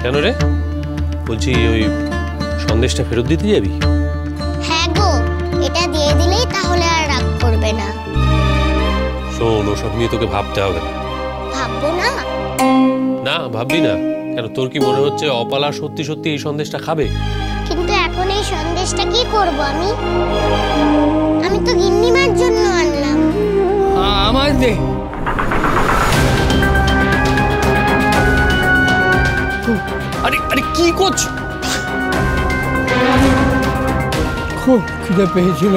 কেন রে? বলছি ওই সন্দেশটা ফেরত দিতে যাবি? হ্যাঁ গো, এটা দিয়ে দিলেই তাহলে আর রাগ করবে না। শোন, ওসব নিয়ে তোকে ভাবতে হবে না। ভাববো না? না, ভাববি না কেন? তোর কি মনে হচ্ছে অপালা সত্যি সত্যি এই সন্দেশটা খাবে? কিন্তু এখন এই সন্দেশটা কি করব আমি? আমি তো গিন্নিমার জন্য আনলাম। আমার দে। আরে আরে কি করছো? খুব খিদে পেয়েছিল।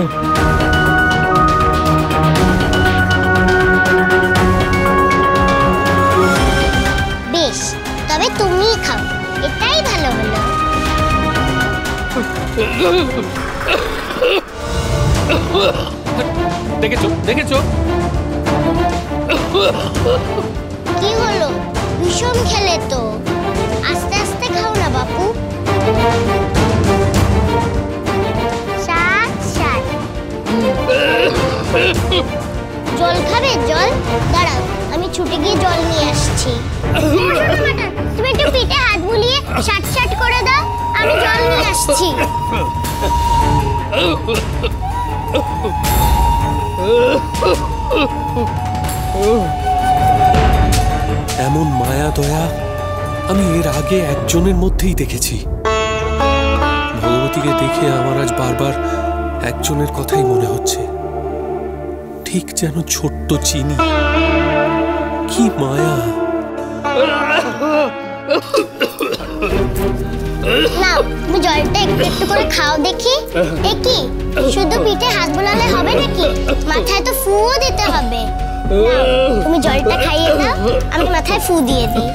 বেশ, তবে তুমিই খাও, এটাই ভালো হলো। দেখেছো দেখেছো? কি হলো? ভীষণ খেলে তো। আস্তে আস্তে খাও না বাপু। জল খাবে? জল দাঁড়াও, আমি ছুটে গিয়ে জল নিয়ে আসছি। তুমি একটু পিঠে হাত বুলিয়ে শাট শাট করে দাও, আমি জল নিয়ে আসছি। এমন মায়া দয়া আমি এর আগে একজনের মধ্যেই দেখেছি। ভগবতীকে দেখে আমার আজ বারবার একজনের কথাই মনে হচ্ছে, ঠিক যেন ছোট্ট চিনি। কি মায়া! নাও, তুমি জলটা একটু একটু করে খাও দেখি। কি শুধু পিঠে হাত বোলালে হবে নাকি? মাথায় তো ফুও দিতে হবে। তুমি জলটা খাইয়ে দাও, আমি মাথায় ফু দিয়ে দিই।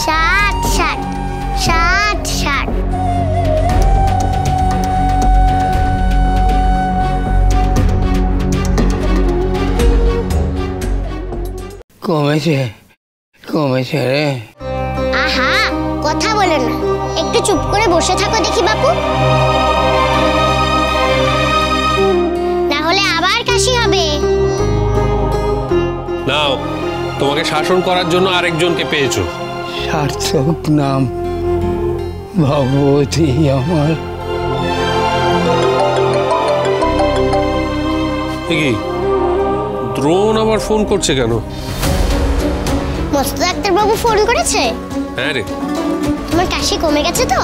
ষাট ষাট ষাট ষাট। কমেছে কমেছে রে। আহা, কথা বলে না, একটু চুপ করে বসে থাকো দেখি বাপু, না হলে আবার কাশি হবে। নাও, তোমাকে শাসন করার জন্য আরেকজনকে পেয়েছো। সার্থক নাম ভগবতী আমার। কি দ্রোণ আবার ফোন করছে কেন? মস্ত ডাক্তার বাবু ফোন করেছে? হ্যাঁ রে। তোমার কাশি কমে গেছে তো?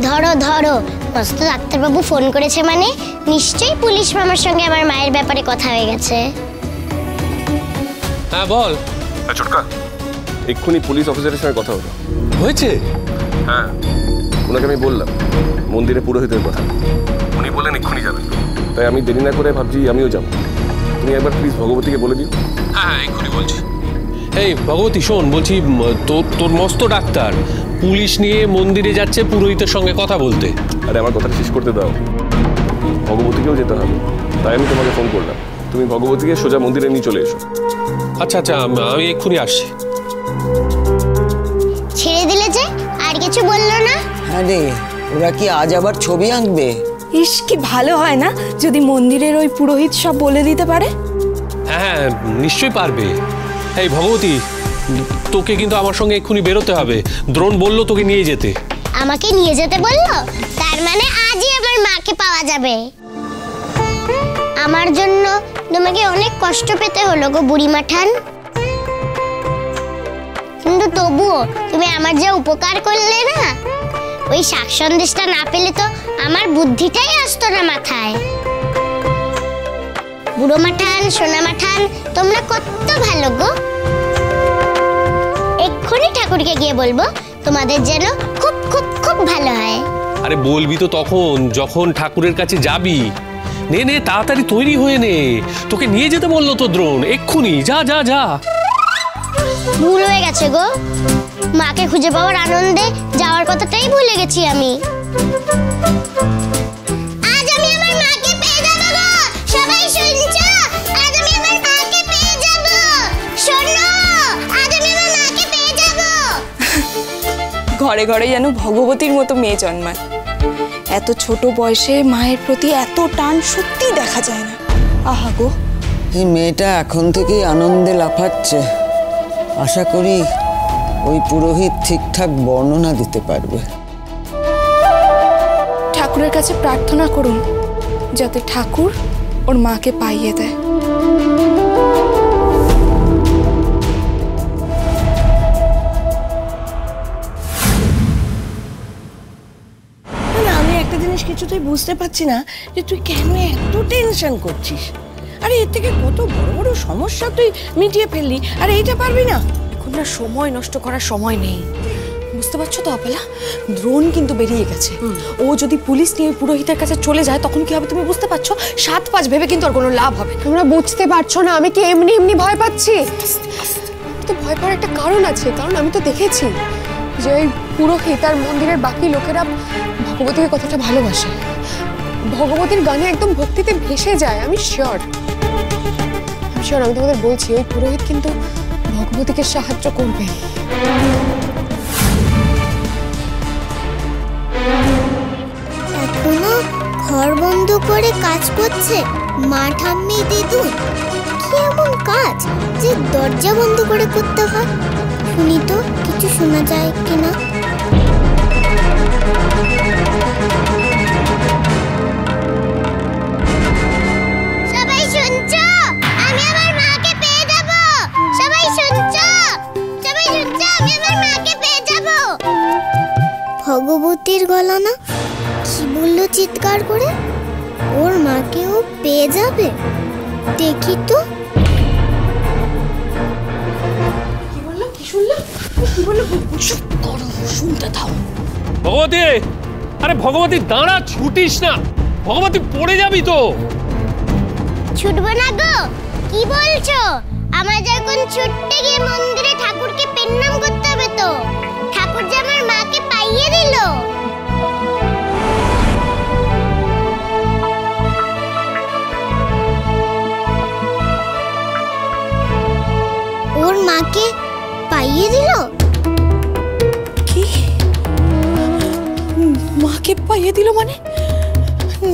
ধরো ধরো, মস্ত ডাক্তার বাবু ফোন করেছে মানে নিশ্চয়ই পুলিশ মামার সঙ্গে আমার মায়ের ব্যাপারে কথা হয়ে গেছে। হ্যাঁ বল। ছোটকা, এক্ষুনি পুলিশ অফিসারের সঙ্গে কথা হলো। হয়েছে? হ্যাঁ, ওনাকে আমি বললাম মন্দিরে পুরোহিতের কথা, উনি বললেন এক্ষুনি যাবেন। তাই আমি দেরি না করে ভাবছি আমিও যাব। তুমি একবার প্লিজ ভগবতীকে বলে দিও। হ্যাঁ, এক্ষুনি বলছি। এই ভগবতী শোন, বলছি তোর মস্ত ডাক্তার পুলিশ নিয়ে মন্দিরে যাচ্ছে পুরোহিতের সঙ্গে কথা বলতে। আরে আমার কথাটা শেষ করতে দাও, ভগবতীকেও যেতে হবে, তাই আমি তোমাকে ফোন করলাম। তুমি ভগবতীকে সোজা মন্দিরে নিয়ে চলে এসো। আচ্ছা আচ্ছা, আমি এক্ষুনি আসছি। ছেড়ে দিলে যে, আর কিছু বললো না? হ্যাঁ রে, ওরা কি আজ আবার ছবি আঁকবে? ইস, কি ভালো হয় না যদি মন্দিরের ওই পুরোহিত সব বলে দিতে পারে। হ্যাঁ নিশ্চয়ই পারবে। এই ভগবতী, তোকে কিন্তু আমার সঙ্গে এক্ষুনি বেরোতে হবে। দ্রোণ বললো তোকে নিয়ে যেতে। আমাকে নিয়ে যেতে বললো? তার মানে আজই আমার মাকে পাওয়া যাবে। আমার জন্য তোমাকে অনেক কষ্ট পেতে হলো গো বুড়িমা ঠান, কিন্তু তবুও তুমি আমার যা উপকার করলে না, ওই শাক সন্দেশটা না পেলে তো আমার বুদ্ধিটাই আসতো না মাথায়। বুড়ো মাঠান, সোনা মাঠান, তোমরা কত ভালো গো। এক্ষুনি ঠাকুরকে গিয়ে বলবো তোমাদের যেন খুব খুব খুব ভালো হয়। আরে বলবি তো তখন, যখন ঠাকুরের কাছে যাবি। নে নে, তাড়াতাড়ি তৈরি হয়ে নে, তোকে নিয়ে যেতে বললো তো দ্রোণ। এক্ষুনি যা যা যা। ভুল হয়ে গেছে গো, মাকে খুঁজে পাওয়ার আনন্দে যাওয়ার কথাটাই ভুলে গেছি আমি। আজ আমি আমার মাকে পেয়ে যাব গো। সবাই শুনছো? আজ আমি আমার মাকে পেয়ে যাব। শোনো, আজ আমি আমার মাকে পেয়ে যাব। ঘরে ঘরে যেন ভগবতীর মতো মেয়ে জন্মায়। এত ছোট বয়সে মায়ের প্রতি এত টান সত্যি দেখা যায় না। আহা গো, এই মেয়েটা এখন থেকেই আনন্দে লাফাচ্ছে। আশা করি ওই পুরোহিত ঠিকঠাক বর্ণনা দিতে পারবে। ঠাকুরের কাছে প্রার্থনা করুন যাতে ঠাকুর ওর মাকে পাইয়ে দেয়। আমি একটা জিনিস কিছুতেই বুঝতে পারছি না যে তুই কেন এত টেনশন করছিস। আরে এর থেকে কত বড় বড় সমস্যা তুই মিটিয়ে ফেললি, আর এইটা পারবি না? এখন না সময় নষ্ট করার সময় নেই, বুঝতে পারছো তো অপেলা? দ্রোণ কিন্তু বেরিয়ে গেছে। ও যদি পুলিশ নিয়ে পুরোহিতের কাছে চলে যায় তখন কি হবে তুমি বুঝতে পারছো? 7-5 ভেবে কিন্তু আর কোনো লাভ হবে। তোমরা বুঝতে পারছো না আমি কি এমনি এমনি ভয় পাচ্ছি? তো ভয় পাওয়ার একটা কারণ আছে, কারণ আমি তো দেখেছি যে ওই পুরোহিত আর মন্দিরের বাকি লোকেরা ভগবতীকে কতটা ভালোবাসে। ভগবতীর গানে একদম ভক্তিতে ভেসে যায়। আমি শিওর, আমি তোমাদের বলছি ওই পুরোহিত কিন্তু ভগবতীকে সাহায্য করবে। এখনো ঘর বন্ধ করে কাজ করছে মা ঠাম্মি দিদুন। কি এমন কাজ যে দরজা বন্ধ করে করতে হয়? শুনি তো কিছু শোনা যায় কিনা। সবাই শুনছো? আমি আমার মাকে পেয়ে যাব। সবাই শুনছো? সবাই শুনছো? আমি আমার মাকে পেয়ে যাব। ভগবতীর গলা না? কি বললো চিৎকার করে? ওর মাকে ও পেয়ে যাবে? দেখি তো। শুনতে থাও। ভগবতী, আরে ভগবতী দাঁড়া, ছুটিস না। ভগবতী পড়ে যাবি তো। ছুটবো না গো। কি বলছো? আমার যখন ছুটতে গিয়ে মন্দিরে ঠাকুরকে প্রণাম করতে হবে তো। ঠাকুর যে আমার মাকে পাইয়ে দিল। ওর মাকে পাইয়ে দিল? কি মাকে পাইয়ে দিল মানে?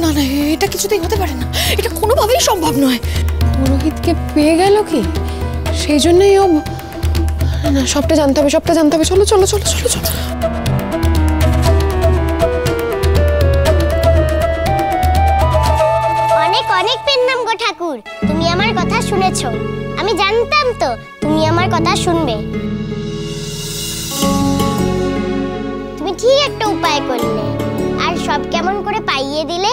না না, এটা কিছুতেই হতে পারে না, এটা কোনোভাবেই সম্ভব নয়। পুরোহিতকে পেয়ে গেল কি? সেই জন্যই ও না, সবটা জানতে হবে, সবটা জানতে হবে। চলো চলো চলো চলো চলো। অনেক অনেক প্রণাম গো ঠাকুর। তুমি আমার কথা শুনেছো। আমি জানতাম তো তুমি আমার কথা শুনবে। তুমি ঠিক একটা উপায় করলে, আর সব কেমন করে পাইয়ে দিলে।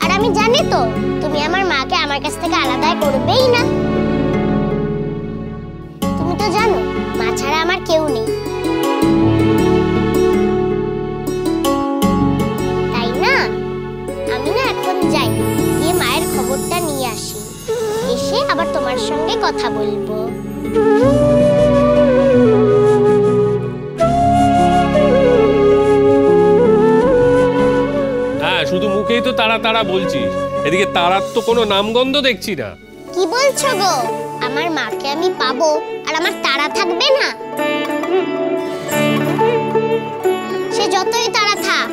আর আমি জানি তো তুমি আমার মাকে আমার কাছ থেকে আলাদা করবেই না। তুমি তো জানো মা ছাড়া আমার কেউ নেই, তাই না? আমি না এখন যাই, গিয়ে মায়ের খবরটা নিয়ে আসি। এসে আবার তোমার সঙ্গে কথা বলবো। হ্যাঁ, শুধু মুখেই তো তারা তারা বলছিস, এদিকে তারার তো কোনো নামগন্ধ দেখছি না। কি বলছো গো? আমার মাকে আমি পাবো আর আমার তারা থাকবে না? সে যতই তারা থাক,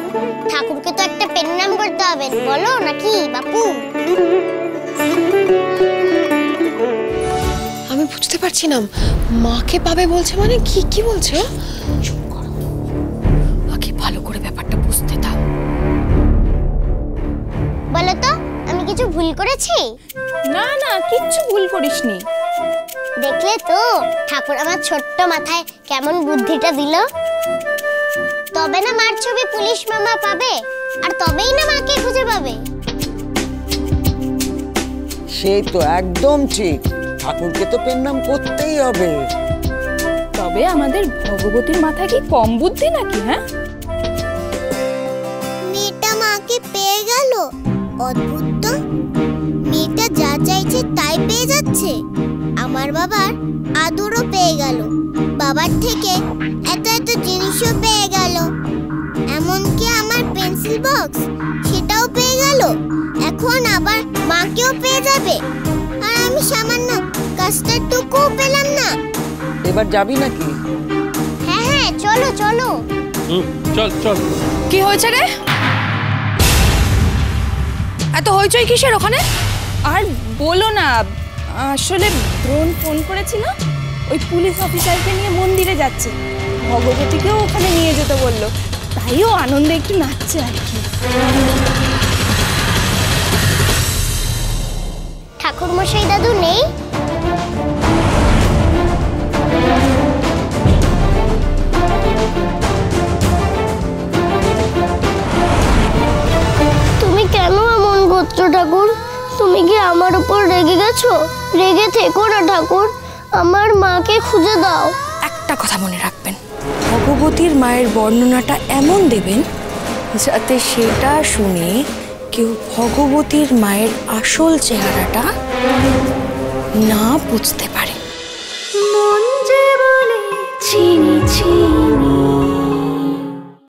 ঠাকুরকে তো একটা প্রণাম করতে হবে, বলো নাকি বাপু? আমি বুঝতে পারছি না, মাকে পাবে বলছে মানে কি? কি বলছে? চুপ করো, আগে ভালো করে ব্যাপারটা বুঝতে দাও। বলো তো আমি কিছু ভুল করেছি? না না, কিচ্ছু ভুল করিসনি। দেখলে তো ঠাকুর আমার ছোট্ট মাথায় কেমন বুদ্ধিটা দিল। তবে না মার ছবি পুলিশ মামা পাবে, আর তবেই না মাকে খুঁজে পাবে। সেই তো একদম ঠিক। ঠাকুরকে তো প্রণাম করতেই হবে। তবে আমাদের ভগবতীর মাথায় কি কম বুদ্ধি নাকি? হ্যাঁ, মেয়েটা মাকে পেয়ে গেল। অদ্ভুত তো, মেয়েটা যা চাইছে তাই পেয়ে যাচ্ছে। আমার বাবার আদরও পেয়ে গেল, বাবার থেকে এত এত জিনিসও পেয়ে গেল, এমনকি আমার পেন্সিল বক্স সেটাও পেয়ে গেল। এখন আবার মাকেও পেয়ে যাবে, আর আমি সামান্য কাস্টারটুকুও পেলাম না। এবার যাবি নাকি? হ্যাঁ হ্যাঁ, চলো চলো। চল চল। কি হয়েছে রে? এত হইচই কিসের ওখানে? আর বলো না, আসলে দ্রোণ ফোন করেছিল, ওই পুলিশ অফিসারকে নিয়ে মন্দিরে যাচ্ছে, ভগবতীকেও ওখানে নিয়ে যেতে বললো, তাই ও আনন্দে একটু নাচছে আর কি। ঠাকুরমশাই দাদু নেই? তুমি কেন এমন করছো ঠাকুর? তুমি কি আমার উপর রেগে গেছো? রেগে থেকো না ঠাকুর, আমার মাকে খুঁজে দাও। একটা কথা মনে রাখবেন, ভগবতীর মায়ের বর্ণনাটা এমন দেবেন যাতে সেটা শুনে কেউ ভগবতীর মায়ের আসল চেহারাটা না বুঝতে পারে।